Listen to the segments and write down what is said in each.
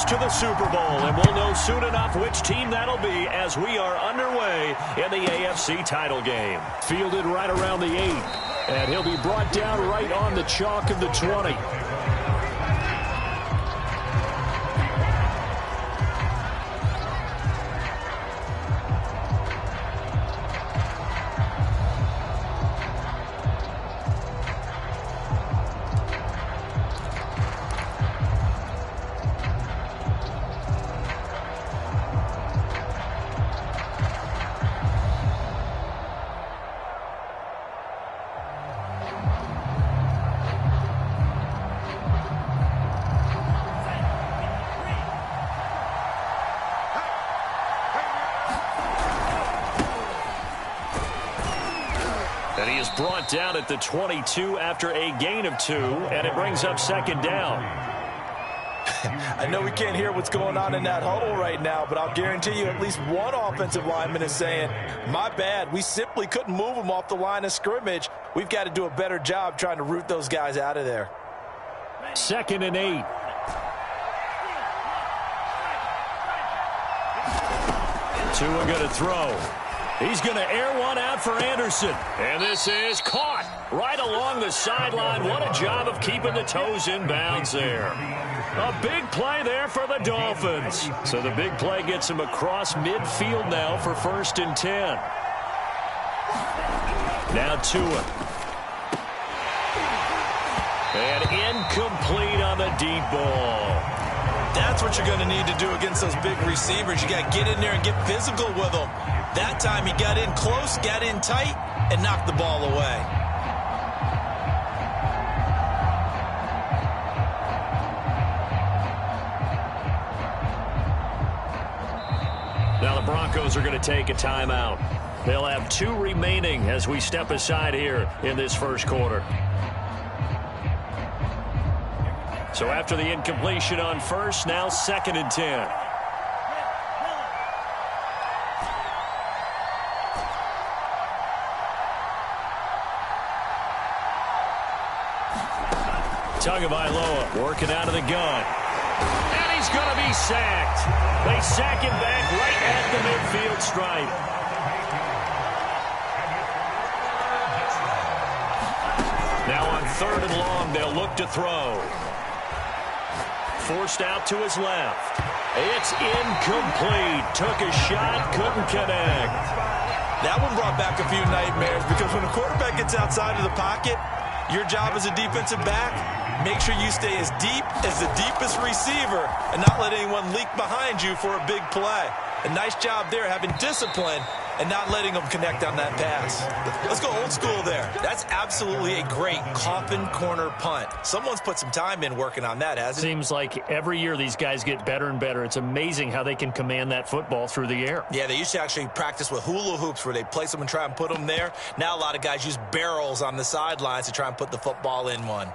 to the Super Bowl, and we'll know soon enough which team that'll be as we are underway in the AFC title game. Fielded right around the 8, and he'll be brought down right on the chalk of the 20. And he is brought down at the 22 after a gain of 2, and it brings up second down. I know we can't hear what's going on in that huddle right now, but I'll guarantee you at least one offensive lineman is saying, my bad, we simply couldn't move them off the line of scrimmage. We've got to do a better job trying to root those guys out of there. 2nd and 8. Tua going to throw. He's going to air one out for Anderson. And this is caught right along the sideline. What a job of keeping the toes in bounds there. A big play there for the Dolphins. So the big play gets him across midfield now for 1st and 10. Now Tua. And incomplete on the deep ball. That's what you're going to need to do against those big receivers. You got to get in there and get physical with them. That time he got in close, got in tight, and knocked the ball away. Now the Broncos are going to take a timeout. They'll have 2 remaining as we step aside here in this first quarter. So after the incompletion on first, now 2nd and 10. Tagovailoa working out of the gun. And he's going to be sacked. They sack him back right at the midfield stripe. Now on 3rd and long, they'll look to throw. Forced out to his left. It's incomplete. Took a shot, couldn't connect. That one brought back a few nightmares because when a quarterback gets outside of the pocket, your job as a defensive back, make sure you stay as deep as the deepest receiver and not let anyone leak behind you for a big play. A nice job there having discipline and not letting them connect on that pass. Let's go old school there. That's absolutely a great coffin corner punt. Someone's put some time in working on that, hasn't it? Seems like every year these guys get better and better. It's amazing how they can command that football through the air. Yeah, they used to actually practice with hula hoops where they place them and try and put them there. Now a lot of guys use barrels on the sidelines to try and put the football in one.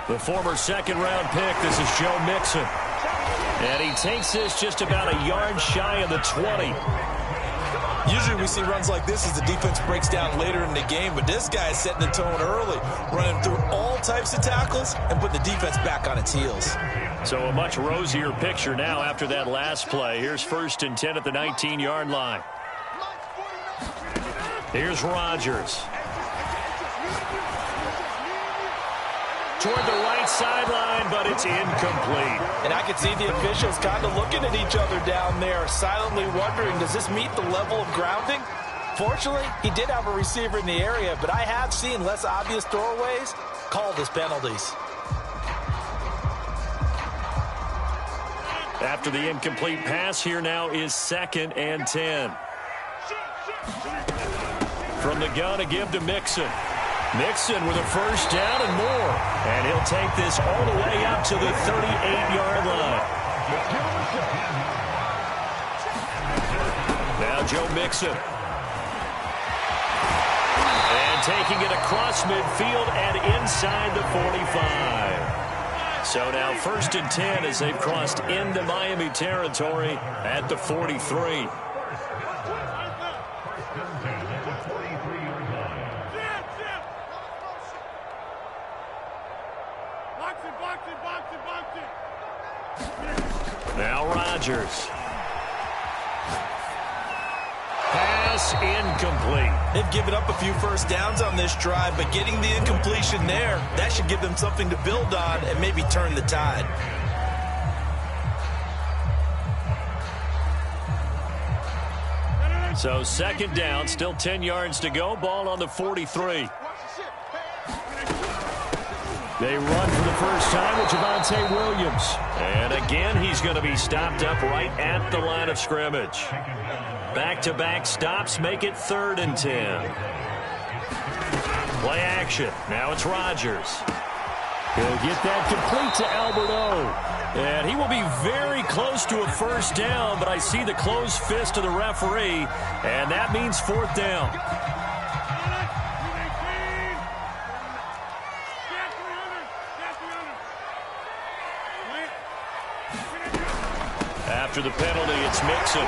The former 2nd-round pick, this is Joe Mixon. And he takes this just about a yard shy of the 20. Usually we see runs like this as the defense breaks down later in the game, but this guy is setting the tone early, running through all types of tackles and putting the defense back on its heels. So a much rosier picture now after that last play. Here's 1st and 10 at the 19-yard line. Here's Rodgers. Toward the right sideline, but it's incomplete. And I can see the officials kind of looking at each other down there, silently wondering, does this meet the level of grounding? Fortunately, he did have a receiver in the area, but I have seen less obvious throwaways called as penalties. After the incomplete pass, here now is 2nd and 10. From the gun, a give to Mixon. Mixon with a first down and more. And he'll take this all the way up to the 38-yard line. Now Joe Mixon. And taking it across midfield and inside the 45. So now 1st and 10 as they've crossed into Miami territory at the 43. Now Rodgers. Pass incomplete. They've given up a few first downs on this drive, but getting the incompletion there, that should give them something to build on and maybe turn the tide. So second down, still 10 yards to go. Ball on the 43. They run for the first time with Javonte Williams. And again, he's going to be stopped up right at the line of scrimmage. Back-to-back stops make it 3rd and 10. Play action. Now it's Rodgers. He'll get that complete to Albert O. And he will be very close to a first down, but I see the closed fist of the referee, and that means 4th down. After the penalty, it's Mixon.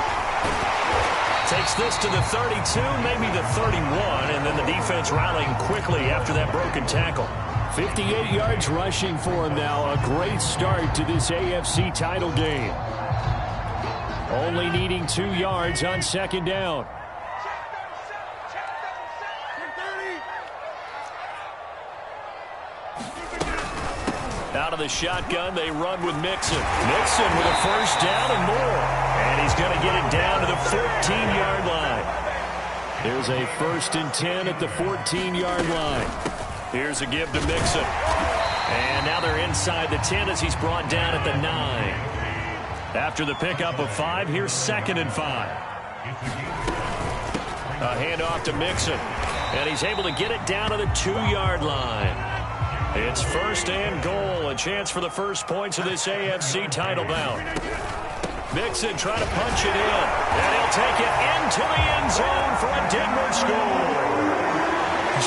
Takes this to the 32, maybe the 31, and then the defense rallying quickly after that broken tackle. 58 yards rushing for him now. A great start to this AFC title game. Only needing 2 yards on second down. Out of the shotgun, they run with Mixon. Mixon with a first down and more. And he's going to get it down to the 14-yard line. There's a 1st and 10 at the 14-yard line. Here's a give to Mixon. And now they're inside the 10 as he's brought down at the 9. After the pickup of 5, here's 2nd and 5. A handoff to Mixon. And he's able to get it down to the 2-yard line. It's 1st and goal. A chance for the first points of this AFC title bout. Mixon trying to punch it in. And he'll take it into the end zone for a Denver score.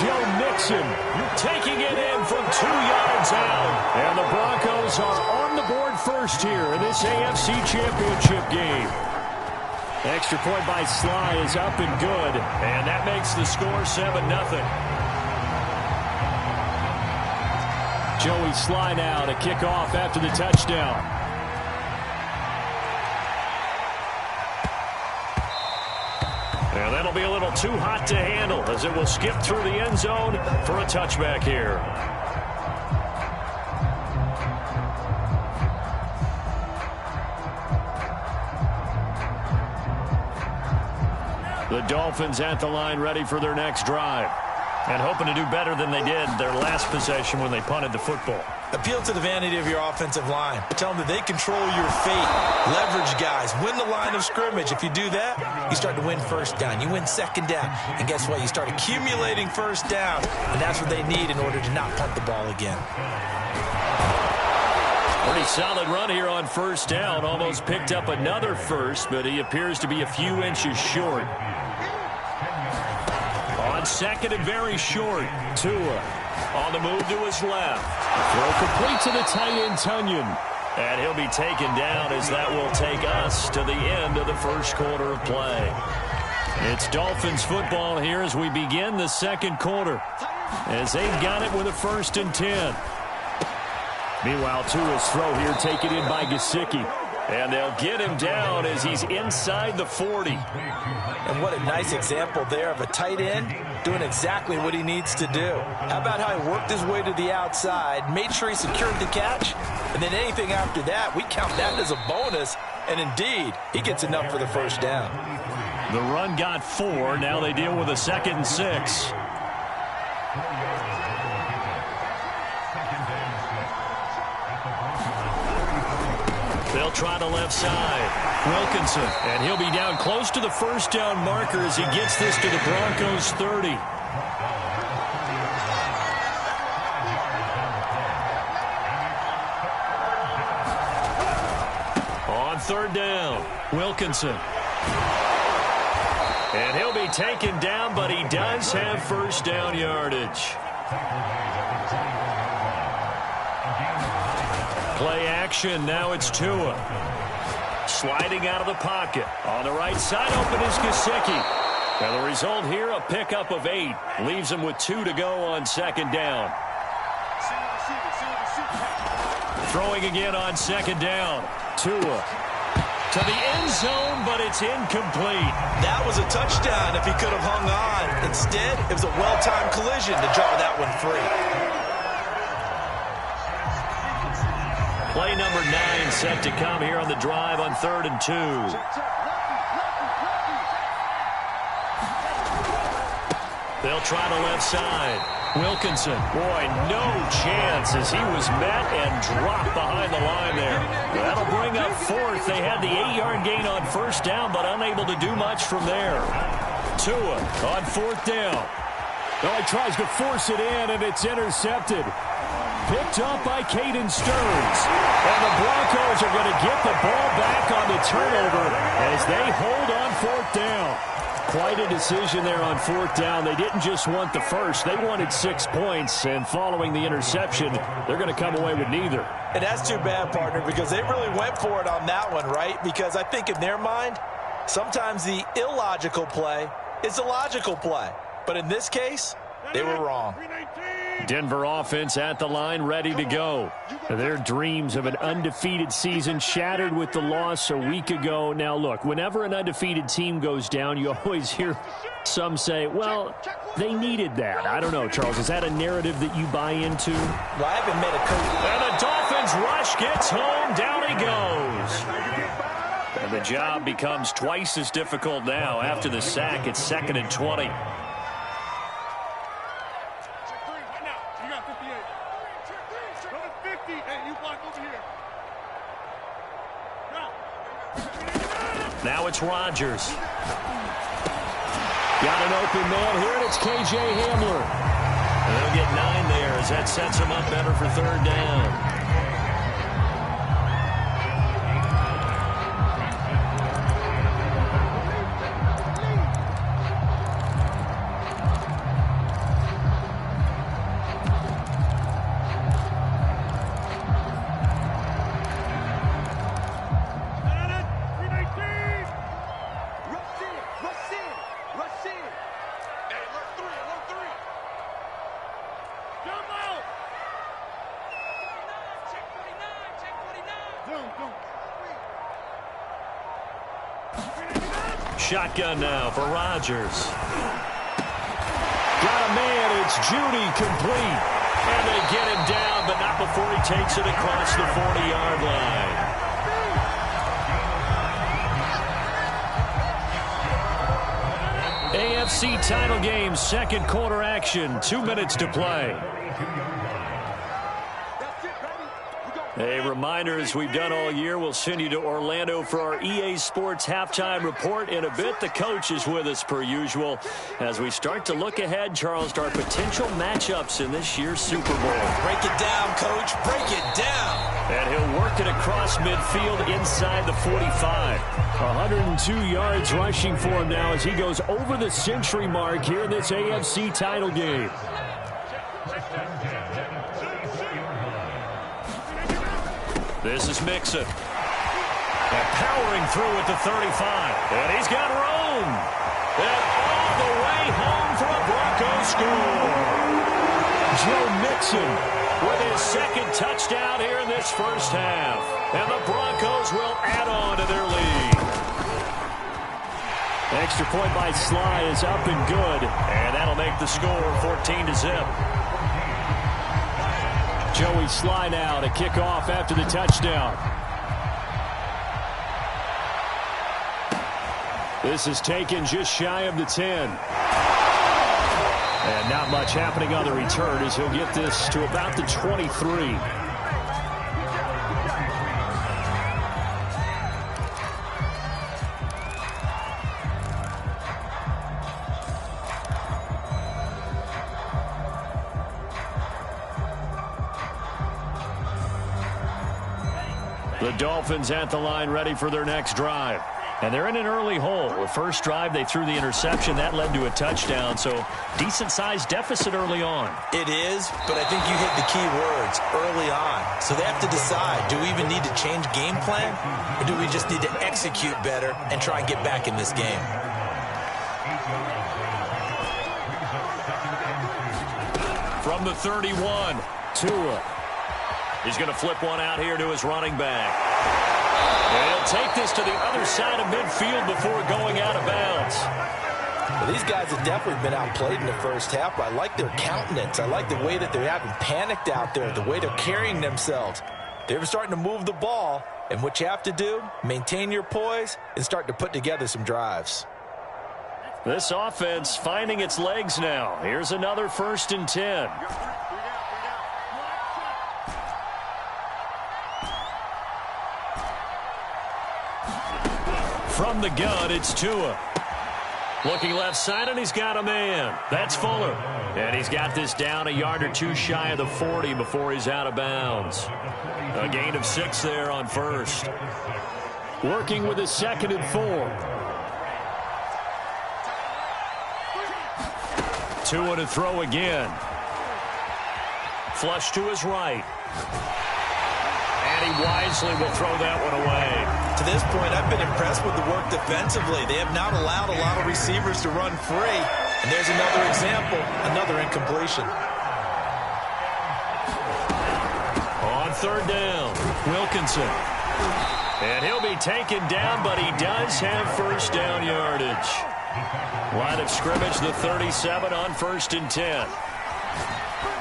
Joe Mixon taking it in from 2 yards out. And the Broncos are on the board first here in this AFC Championship game. Extra point by Sly is up and good. And that makes the score 7-0. Joey Sly now to kick off after the touchdown. And that'll be a little too hot to handle as it will skip through the end zone for a touchback here. The Dolphins at the line ready for their next drive. And hoping to do better than they did their last possession when they punted the football. Appeal to the vanity of your offensive line. Tell them that they control your fate. Leverage guys. Win the line of scrimmage. If you do that, you start to win first down. You win second down. And guess what? You start accumulating first down. And that's what they need in order to not punt the ball again. Pretty solid run here on first down. Almost picked up another first, but he appears to be a few inches short. On second and very short. Tua on the move to his left. Throw complete to the tight end, Tunyon. And he'll be taken down as that will take us to the end of the first quarter of play. It's Dolphins football here as we begin the second quarter. As they've got it with a 1st and 10. Meanwhile, Tua's throw here taken in by Gesicki. And they'll get him down as he's inside the 40. And what a nice example there of a tight end doing exactly what he needs to do. How about how he worked his way to the outside, made sure he secured the catch, and then anything after that, we count that as a bonus. And indeed, he gets enough for the first down. The run got 4. Now they deal with a 2nd and 6. They'll try the left side. Wilkinson, and he'll be down close to the first down marker as he gets this to the Broncos 30. On 3rd down, Wilkinson. And he'll be taken down, but he does have first down yardage. Play action. Now it's Tua. sliding out of the pocket. On the right side, open is Gesicki. And the result here, a pickup of 8. Leaves him with 2 to go on second down. Throwing again on second down. Tua to the end zone, but it's incomplete. That was a touchdown if he could have hung on. Instead, it was a well-timed collision to draw that one free. Play number 9 set to come here on the drive on 3rd and 2. They'll try the left side. Wilkinson, boy, no chance as he was met and dropped behind the line there. That'll bring up 4th. They had the 8-yard gain on 1st down, but unable to do much from there. Tua on 4th down. Well, he tries to force it in, and it's intercepted. Picked up by Caden Stearns. And the Broncos are going to get the ball back on the turnover as they hold on 4th down. Quite a decision there on 4th down. They didn't just want the first. They wanted 6 points, and following the interception, they're going to come away with neither. And that's too bad, partner, because they really went for it on that one, right? Because I think in their mind, sometimes the illogical play is a logical play. But in this case, they were wrong. Denver offense at the line, ready to go. Their dreams of an undefeated season shattered with the loss a week ago. Now, look, whenever an undefeated team goes down, you always hear some say, well, they needed that. I don't know, Charles. Is that a narrative that you buy into? Well, I haven't met a coach. And the Dolphins rush gets home. Down he goes. And the job becomes twice as difficult now. After the sack, it's 2nd and 20. Now it's Rodgers. Got an open man here, and it's K.J. Hamler. And they'll get 9 there as that sets him up better for 3rd down. Shotgun now for Rodgers. Got a man, it's Judy, complete. And they get him down, but not before he takes it across the 40-yard line. AFC title game, 2nd quarter action, 2 minutes to play. A reminder, as we've done all year, we'll send you to Orlando for our EA Sports halftime report in a bit. The coach is with us per usual as we start to look ahead, Charles, to our potential matchups in this year's Super Bowl. Break it down, Coach. Break it down. And he'll work it across midfield inside the 45. 102 yards rushing for him now as he goes over the century mark here in this AFC title game. This is Mixon. And powering through at the 35. And he's got room. And all the way home for a Broncos score. Joe Mixon with his 2nd touchdown here in this first half. And the Broncos will add on to their lead. Extra point by Sly is up and good. And that'll make the score 14-0. Joey Sly now to kick off after the touchdown. This is taken just shy of the 10. And not much happening on the return as he'll get this to about the 23. The Dolphins at the line ready for their next drive. And they're in an early hole. The first drive, they threw the interception. That led to a touchdown, so decent-sized deficit early on. It is, but I think you hit the key words, early on. So they have to decide, do we even need to change game plan, or do we just need to execute better and try and get back in this game? From the 31, Tua. He's going to flip one out here to his running back. And he'll take this to the other side of midfield before going out of bounds. Well, these guys have definitely been outplayed in the first half, but I like their countenance. I like the way that they haven't panicked out there, the way they're carrying themselves. They're starting to move the ball, and what you have to do, maintain your poise and start to put together some drives. This offense finding its legs now. Here's another 1st and 10. From the gun, it's Tua. Looking left side, and he's got a man. That's Fuller. And he's got this down a yard or two shy of the 40 before he's out of bounds. A gain of 6 there on first. Working with a 2nd and 4. Tua to throw again. Flush to his right. And he wisely will throw that one away. To this point, I've been impressed with the work defensively. They have not allowed a lot of receivers to run free. And there's another example, another incompletion. On 3rd down, Wilkinson. And he'll be taken down, but he does have 1st down yardage. Line of scrimmage, the 37 on 1st and 10.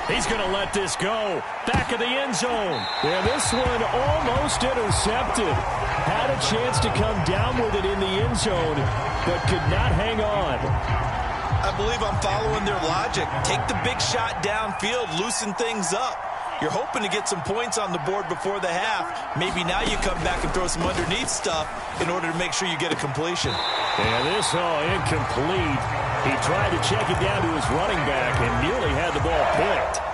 He's going to let this go. Back of the end zone. And this one almost intercepted. Had a chance to come down with it in the end zone, but could not hang on. I believe I'm following their logic. Take the big shot downfield, loosen things up. You're hoping to get some points on the board before the half. Maybe now you come back and throw some underneath stuff in order to make sure you get a completion. And this all incomplete. He tried to check it down to his running back and nearly had the ball picked.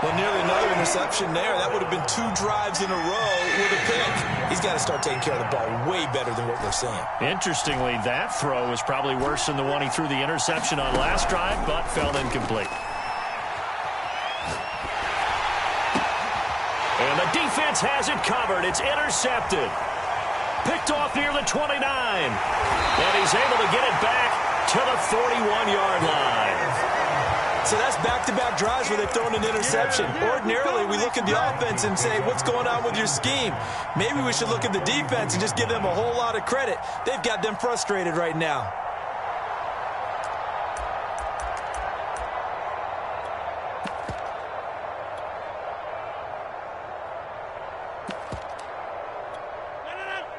Well, nearly another interception there. That would have been 2 drives in a row with a pick. He's got to start taking care of the ball way better than what we're seeing. Interestingly, that throw was probably worse than the one he threw the interception on last drive, but fell incomplete. And the defense has it covered. It's intercepted. Picked off near the 29. And he's able to get it back to the 41-yard line. So that's back-to-back drives where they've thrown an interception. Ordinarily, we look at the offense and say, what's going on with your scheme? Maybe we should look at the defense and just give them a whole lot of credit. They've got them frustrated right now.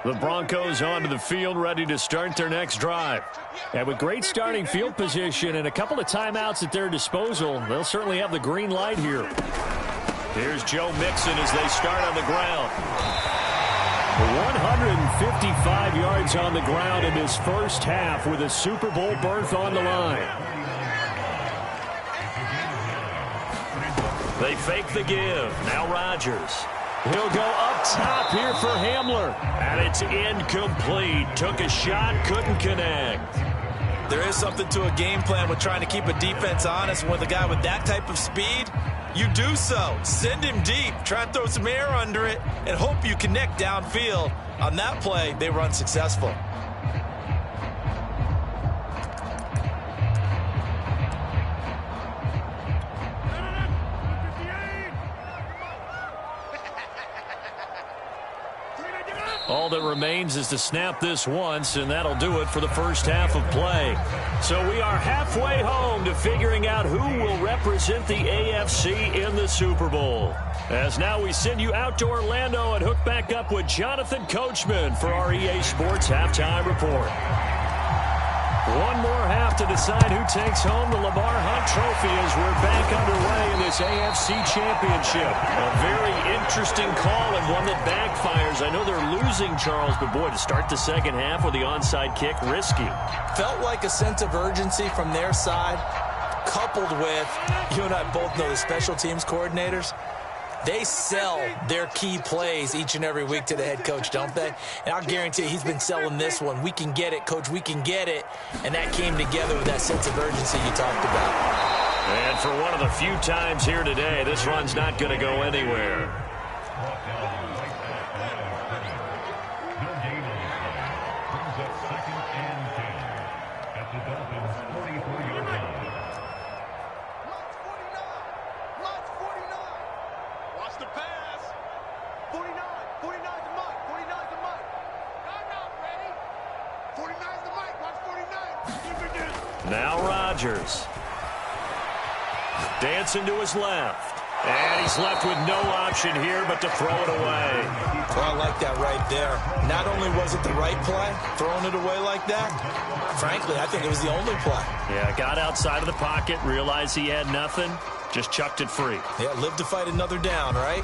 The Broncos onto the field, ready to start their next drive. And with great starting field position and a couple of timeouts at their disposal, they'll certainly have the green light here. Here's Joe Mixon as they start on the ground. 155 yards on the ground in his first half with a Super Bowl berth on the line. They fake the give. Now Rodgers. He'll go up top here for Hamler. And it's incomplete. Took a shot, couldn't connect. There is something to a game plan with trying to keep a defense honest. With a guy with that type of speed, you do so. Send him deep. Try and throw some air under it and hope you connect downfield. On that play, they run successful. All that remains is to snap this once, and that'll do it for the first half of play. So we are halfway home to figuring out who will represent the AFC in the Super Bowl. As now we send you out to Orlando and hook back up with Jonathan Coachman for our EA Sports Halftime Report. One more half to decide who takes home the Lamar Hunt Trophy as we're back underway in this AFC Championship. A very interesting call and one that backfires. I know they're losing, Charles, but boy, to start the second half with the onside kick, risky. Felt like a sense of urgency from their side, coupled with, you and I both know the special teams coordinators. They sell their key plays each and every week to the head coach, don't they? And I'll guarantee you he's been selling this one. We can get it, coach, we can get it. And that came together with that sense of urgency you talked about. And for one of the few times here today, this run's not going to go anywhere. Now Rodgers. Dancing to his left. And he's left with no option here but to throw it away. Well, I like that right there. Not only was it the right play, throwing it away like that, frankly, I think it was the only play. Yeah, got outside of the pocket, realized he had nothing, just chucked it free. Yeah, live to fight another down, right?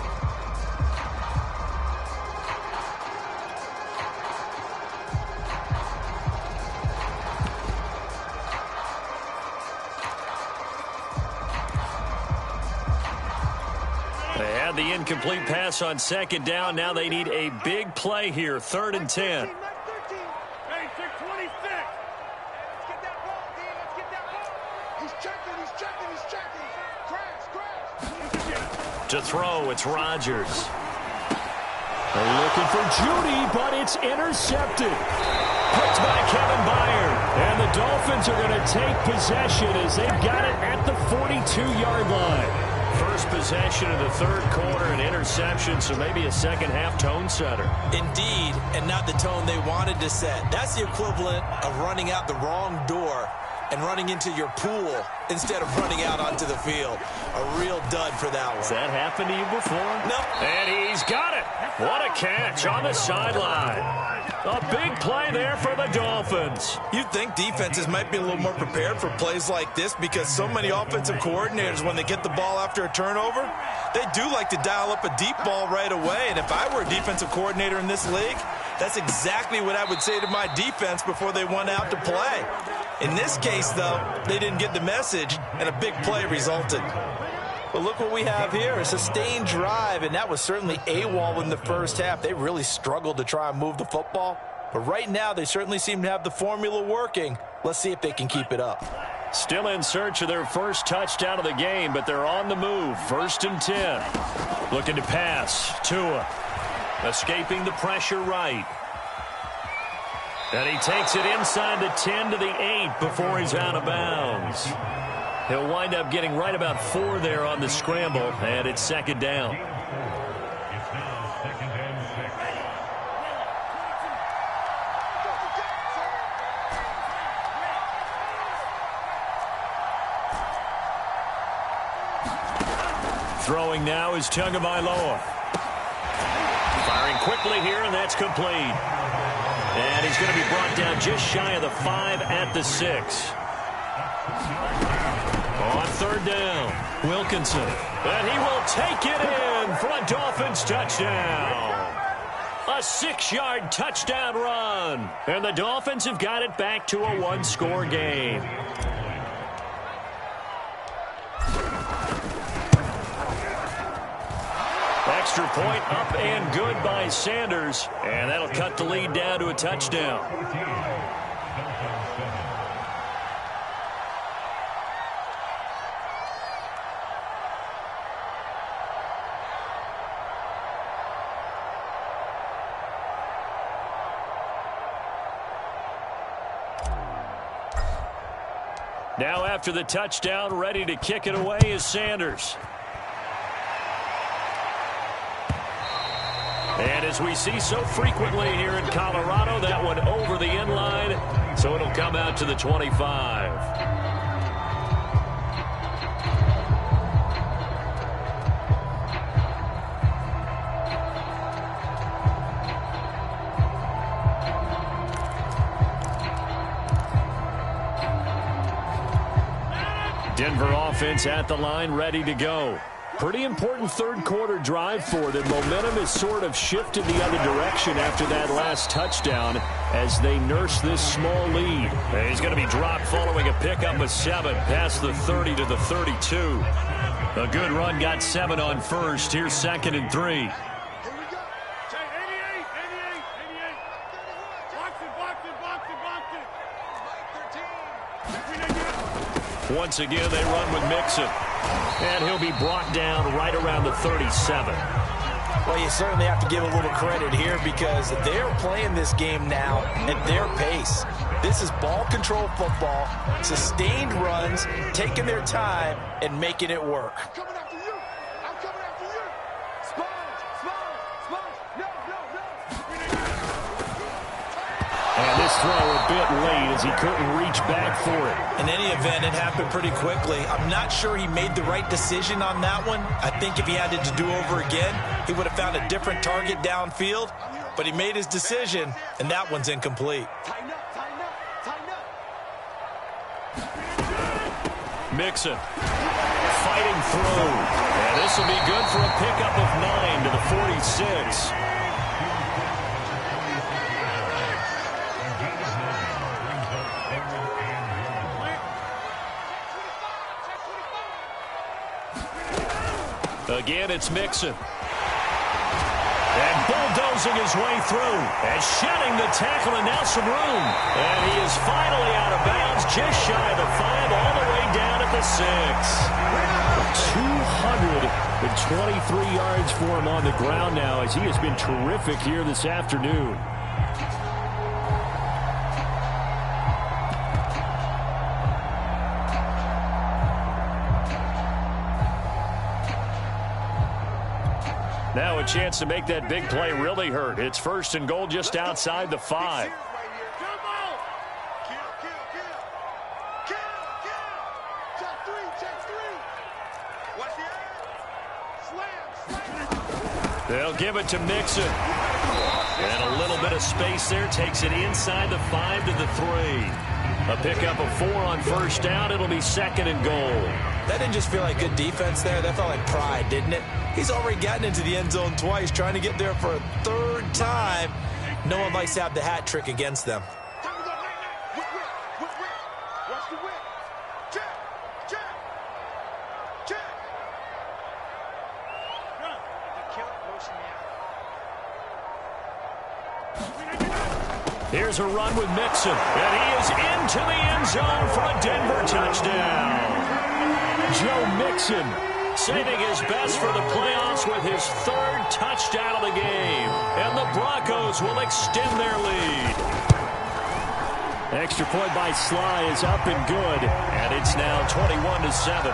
They had the incomplete pass on second down. Now they need a big play here, 3rd and 10. To throw, it's Rodgers. They're looking for Judy, but it's intercepted. Picked by Kevin Byard. And the Dolphins are going to take possession as they've got it at the 42-yard line. First possession of the third quarter, an interception, so maybe a second-half tone setter. Indeed, and not the tone they wanted to set. That's the equivalent of running out the wrong door and running into your pool instead of running out onto the field. A real dud for that one. Has that happened to you before? Nope. And he's got it. What a catch on the sideline. A big play there for the Dolphins. You'd think defenses might be a little more prepared for plays like this because so many offensive coordinators, when they get the ball after a turnover, they do like to dial up a deep ball right away. And if I were a defensive coordinator in this league, that's exactly what I would say to my defense before they went out to play. In this case, though, they didn't get the message, and a big play resulted. But look what we have here, a sustained drive, and that was certainly AWOL in the first half. They really struggled to try and move the football. But right now, they certainly seem to have the formula working. Let's see if they can keep it up. Still in search of their first touchdown of the game, but they're on the move. 1st and 10. Looking to pass. Tua. Escaping the pressure right. And he takes it inside the 10 to the 8 before he's out of bounds. He'll wind up getting right about 4 there on the scramble, and it's 2nd down. Throwing now is Tagovailoa. Firing quickly here, and that's complete. And he's going to be brought down just shy of the 5 at the 6. On 3rd down, Wilkinson. And he will take it in for a Dolphins touchdown. A 6-yard touchdown run. And the Dolphins have got it back to a 1-score game. Extra point up and good by Sanders. And that'll cut the lead down to a touchdown. Now after the touchdown, ready to kick it away is Sanders. And as we see so frequently here in Colorado, that one over the end line, so it'll come out to the 25. Denver offense at the line, ready to go. Pretty important third quarter drive for them. Momentum has sort of shifted the other direction after that last touchdown as they nurse this small lead. He's going to be dropped following a pickup of 7 past the 30 to the 32. A good run got 7 on first. Here's 2nd and 3. Once again, they run with Mixon. And he'll be brought down right around the 37. Well, you certainly have to give a little credit here because they're playing this game now at their pace. This is ball control football, sustained runs, taking their time, and making it work. I'm coming after you. I'm coming after you. Sponge. And this throw a bit late as he couldn't reach back for it. In any event, it happened pretty quickly. I'm not sure he made the right decision on that one. I think if he had to do over again, he would have found a different target downfield. But he made his decision, and that one's incomplete. Mixon fighting through. And this will be good for a pickup of 9 to the 46. Again, it's Mixon. And bulldozing his way through. And shedding the tackle, and now some room. And he is finally out of bounds, just shy of the 5, all the way down at the 6. 223 yards for him on the ground now as he has been terrific here this afternoon. Now a chance to make that big play really hurt. It's 1st and goal just outside the 5. They'll give it to Mixon. And a little bit of space there. Takes it inside the 5 to the 3. A pickup of 4 on 1st down. It'll be 2nd and goal. That didn't just feel like good defense there. That felt like pride, didn't it? He's already gotten into the end zone twice, trying to get there for a 3rd time. No one likes to have the hat trick against them. Here's a run with Mixon, and he is into the end zone for a Denver touchdown. Joe Mixon saving his best for the playoffs with his 3rd touchdown of the game. And the Broncos will extend their lead. Extra point by Sly is up and good. And it's now 21-7.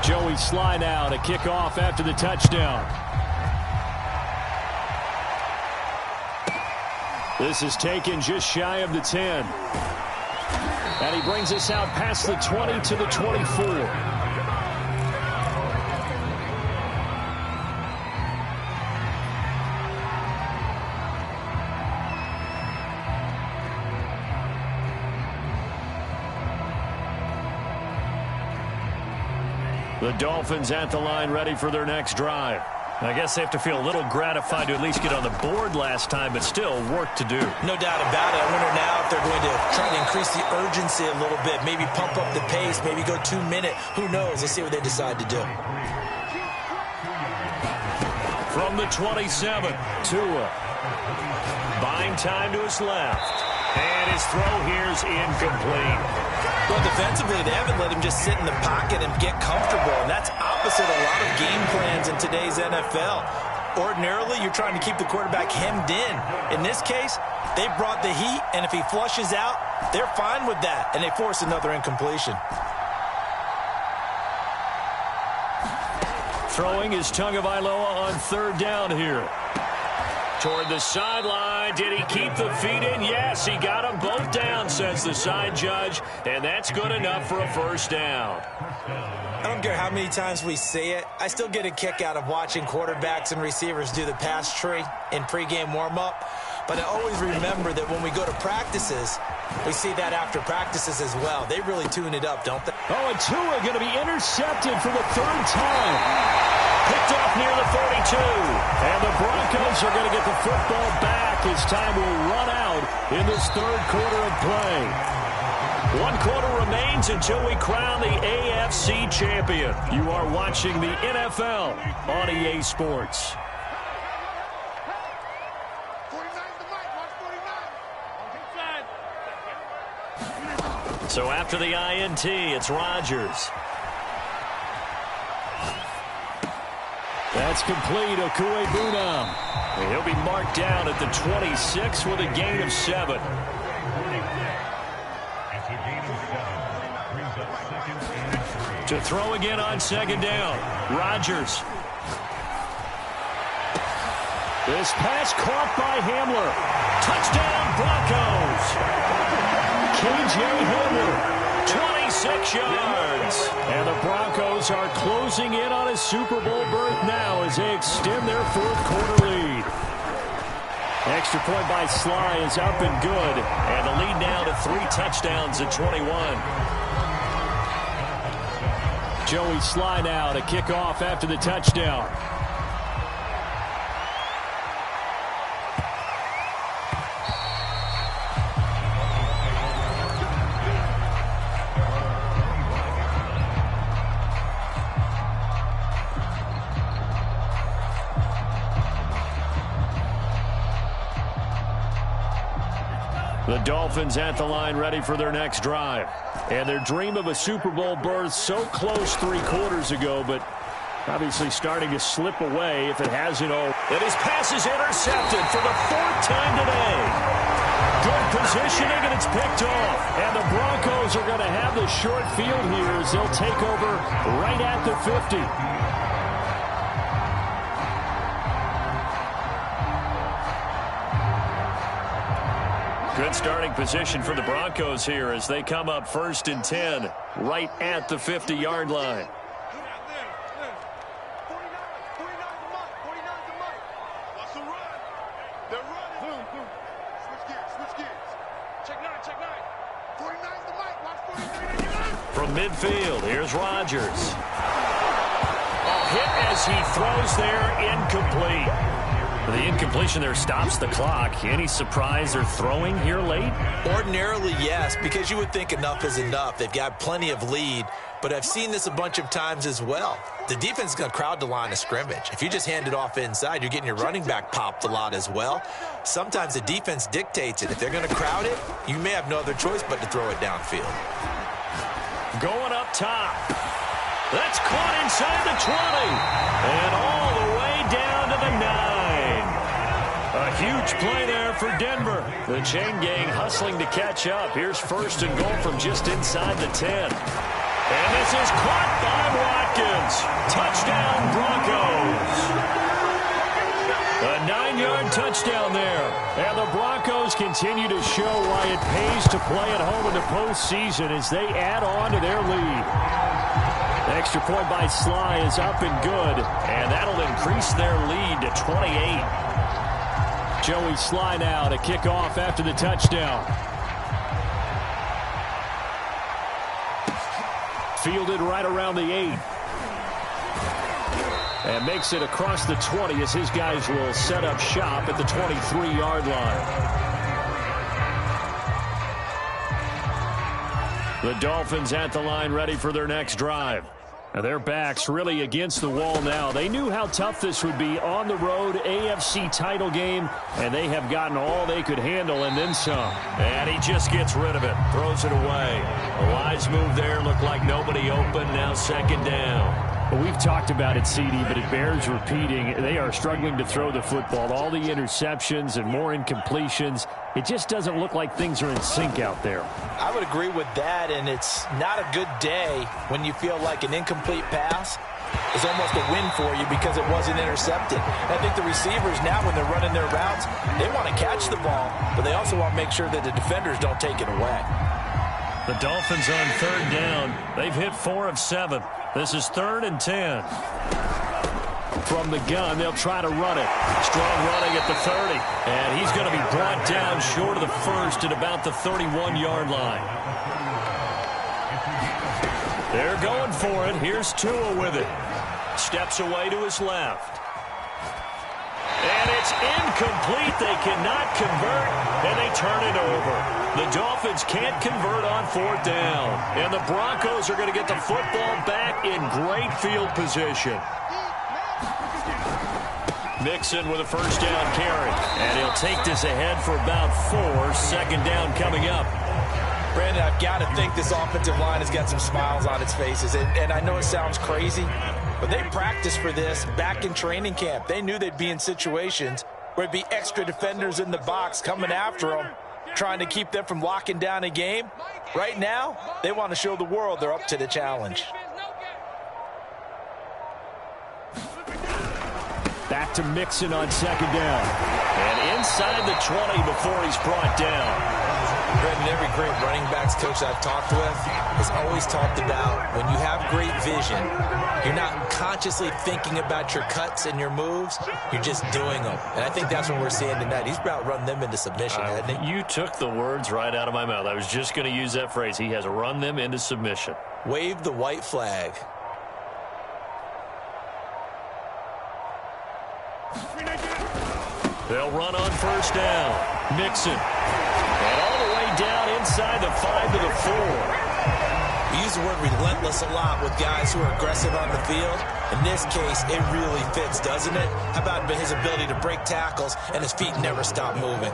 Joey Sly now to kick off after the touchdown. This is taken just shy of the 10. And he brings us out past the 20 to the 24. The Dolphins at the line ready for their next drive. I guess they have to feel a little gratified to at least get on the board last time, but still work to do. No doubt about it. I wonder now if they're going to try to increase the urgency a little bit, maybe pump up the pace, maybe go 2-minute. Who knows? Let's see what they decide to do. From the 27, Tua. Buying time to his left. And his throw here's incomplete. Well, defensively, they haven't let him just sit in the pocket and get comfortable, and that's opposite a lot of game plans in today's NFL. Ordinarily, you're trying to keep the quarterback hemmed in. In this case, they brought the heat, and if he flushes out, they're fine with that, and they force another incompletion. Throwing is Tagovailoa on 3rd down here. Toward the sideline. Did he keep the feet in? Yes, he got them both down, says the side judge. And that's good enough for a 1st down. I don't care how many times we say it. I still get a kick out of watching quarterbacks and receivers do the pass tree in pregame warm-up. But I always remember that when we go to practices, we see that after practices as well. They really tune it up, don't they? Oh, and Tua going to be intercepted for the 3rd time. Picked off near the 32. And the Broncos are going to get the football back as time will run out in this 3rd quarter of play. 1 quarter remains until we crown the AFC champion. You are watching the NFL on EA Sports. So after the INT, it's Rodgers. That's complete. Okuegbunam. He'll be marked down at the 26 with a gain of 7. To throw again on 2nd down. Rodgers. This pass caught by Hamler. Touchdown, Broncos. KJ Hamler. 26 yards. And the Broncos are closing in on a Super Bowl berth now as they extend their 4th quarter lead. Extra point by Sly is up and good. And the lead now to 3 touchdowns at 21. Joey Sly now to kick off after the touchdown. The Dolphins at the line ready for their next drive. And their dream of a Super Bowl berth so close 3 quarters ago, but obviously starting to slip away if it hasn't all. And his pass is intercepted for the 4th time today. Good positioning, and it's picked off. And the Broncos are going to have the short field here as they'll take over right at the 50. Good starting position for the Broncos here as they come up 1st and 10 right at the 50-yard line. From midfield, here's Rodgers. Hit as he throws there, incomplete. The incompletion there stops the clock. Any surprise they're throwing here late? Ordinarily, yes, because you would think enough is enough. They've got plenty of lead, but I've seen this a bunch of times as well. The defense is going to crowd the line of scrimmage. If you just hand it off inside, you're getting your running back popped a lot as well. Sometimes the defense dictates it. If they're going to crowd it, you may have no other choice but to throw it downfield. Going up top. That's caught inside the 20. And all the way down to the 9. A huge play there for Denver. The chain gang hustling to catch up. Here's 1st and goal from just inside the 10. And this is caught by Watkins. Touchdown, Broncos. A 9-yard touchdown there. And the Broncos continue to show why it pays to play at home in the postseason as they add on to their lead. Extra point by Sly is up and good, and that'll increase their lead to 28. Joey Sly now to kick off after the touchdown. Fielded right around the 8. And makes it across the 20 as his guys will set up shop at the 23-yard line. The Dolphins at the line ready for their next drive. Now their backs really against the wall now. They knew how tough this would be on the road, AFC title game, and they have gotten all they could handle and then some. And he just gets rid of it, throws it away. A wise move there, looked like nobody open, now 2nd down. Well, we've talked about it, CD, but it bears repeating. They are struggling to throw the football. All the interceptions and more incompletions. It just doesn't look like things are in sync out there. I would agree with that, and it's not a good day when you feel like an incomplete pass is almost a win for you because it wasn't intercepted. And I think the receivers now, when they're running their routes, they want to catch the ball, but they also want to make sure that the defenders don't take it away. The Dolphins on 3rd down. They've hit 4 of 7. This is 3rd and 10. From the gun, they'll try to run it. Strong running at the 30. And he's going to be brought down short of the 1st at about the 31-yard line. They're going for it. Here's Tua with it. Steps away to his left. And it's incomplete. They cannot convert, and they turn it over. The Dolphins can't convert on 4th down. And the Broncos are going to get the football back in great field position. Mixon with a first down carry. And he'll take this ahead for about 4. Second down coming up. Brandon, I've got to think this offensive line has got some smiles on its faces. And I know it sounds crazy, but they practiced for this back in training camp. They knew they'd be in situations where it'd be extra defenders in the box coming after them, trying to keep them from locking down a game. Right now, they want to show the world they're up to the challenge. Back to Mixon on 2nd down. And inside the 20 before he's brought down. Brendan, every great running backs coach I've talked with has always talked about when you have great vision, you're not consciously thinking about your cuts and your moves, you're just doing them. And I think that's what we're seeing tonight. He's about run them into submission, hasn't he? You took the words right out of my mouth. I was just going to use that phrase. He has run them into submission. Wave the white flag. They'll run on 1st down. Mixon. And all the way down inside the 5 to the 4. We use the word relentless a lot with guys who are aggressive on the field. In this case, it really fits, doesn't it? How about his ability to break tackles and his feet never stop moving?